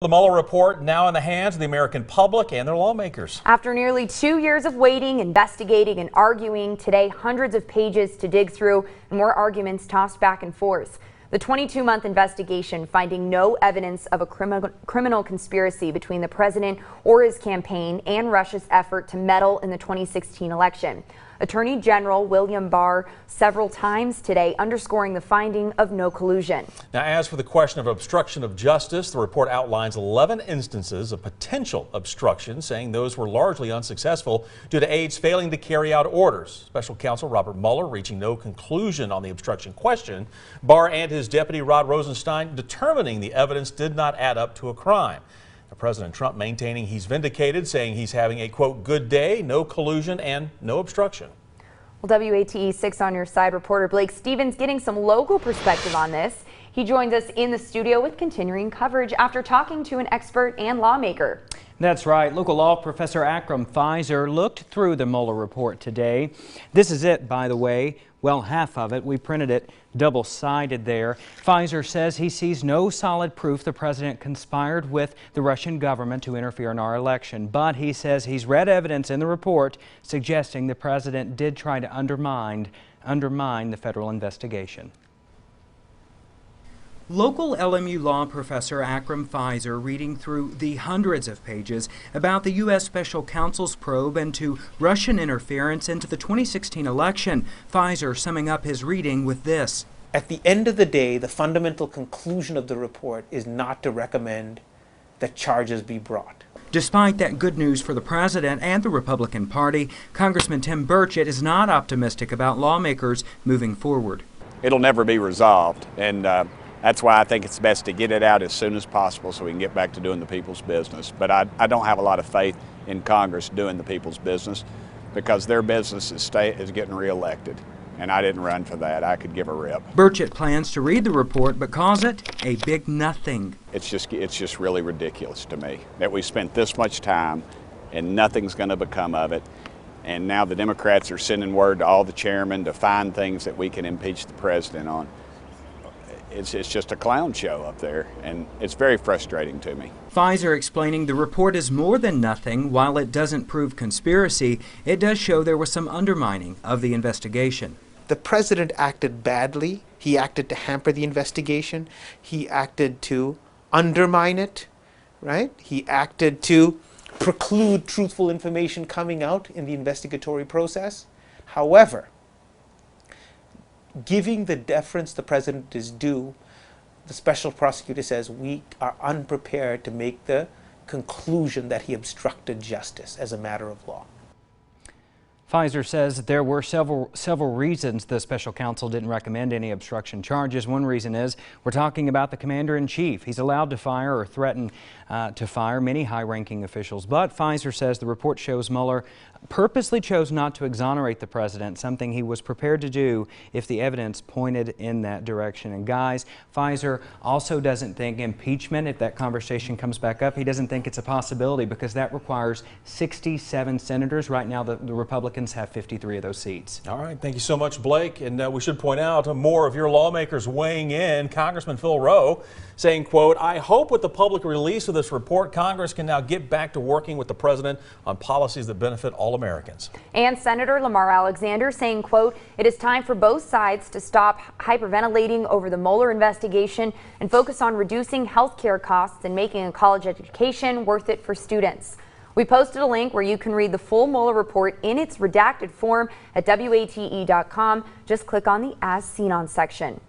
The Mueller report now in the hands of the American public and their lawmakers. After nearly 2 years of waiting, investigating, and arguing, today hundreds of pages to dig through and more arguments tossed back and forth. The 22-month investigation finding no evidence of a criminal conspiracy between the president or his campaign and Russia's effort to meddle in the 2016 election. Attorney General William Barr several times today underscoring the finding of no collusion. Now, as for the question of obstruction of justice, the report outlines 11 instances of potential obstruction, saying those were largely unsuccessful due to aides failing to carry out orders. Special counsel Robert Mueller reaching no conclusion on the obstruction question. Barr and his deputy Rod Rosenstein determining the evidence did not add up to a crime. President Trump maintaining he's vindicated, saying he's having a, quote, good day, no collusion and no obstruction. Well, WATE 6 on your side reporter Blake Stevens getting some local perspective on this. He joins us in the studio with continuing coverage after talking to an expert and lawmaker. That's right. Local law professor Akram Pfizer looked through the Mueller report today. This is it, by the way. Well, half of it. We printed it double-sided there. Pfizer says he sees no solid proof the president conspired with the Russian government to interfere in our election. But he says he's read evidence in the report suggesting the president did try to undermine the federal investigation. Local LMU law professor Akram Pfizer reading through the hundreds of pages about the U.S. Special Counsel's probe into Russian interference into the 2016 election. Pfizer summing up his reading with this. At the end of the day, the fundamental conclusion of the report is not to recommend that charges be brought. Despite that good news for the president and the Republican Party, Congressman Tim Burchett is not optimistic about lawmakers moving forward. It'll never be resolved, and that's why I think it's best to get it out as soon as possible so we can get back to doing the people's business. But I don't have a lot of faith in Congress doing the people's business because their business is getting reelected. And I didn't run for that. I could give a rip. Burchett plans to read the report but calls it a big nothing. It's just really ridiculous to me that we spent this much time and nothing's going to become of it. And now the Democrats are sending word to all the chairmen to find things that we can impeach the president on. It's just a clown show up there, and it's very frustrating to me. Pfizer explaining the report is more than nothing. While it doesn't prove conspiracy, it does show there was some undermining of the investigation. The president acted badly. He acted to hamper the investigation. He acted to undermine it, right? He acted to preclude truthful information coming out in the investigatory process. However, giving the deference the president is due, the special prosecutor says we are unprepared to make the conclusion that he obstructed justice as a matter of law. Pfizer says there were several reasons the special counsel didn't recommend any obstruction charges. One reason is we're talking about the commander-in-chief. He's allowed to fire or threaten to fire many high-ranking officials. But Pfizer says the report shows Mueller purposely chose not to exonerate the president, something he was prepared to do if the evidence pointed in that direction. And guys, Pfizer also doesn't think impeachment, if that conversation comes back up, he doesn't think it's a possibility because that requires 67 senators. Right now, the Republicans have 53 of those seats. All right. Thank you so much, Blake. And we should point out more of your lawmakers weighing in. Congressman Phil Rowe saying, quote, I hope with the public release of this report, Congress can now get back to working with the president on policies that benefit all Americans. And Senator Lamar Alexander saying, quote, it is time for both sides to stop hyperventilating over the Mueller investigation and focus on reducing health care costs and making a college education worth it for students. We posted a link where you can read the full Mueller report in its redacted form at WATE.com. Just click on the As Seen On section.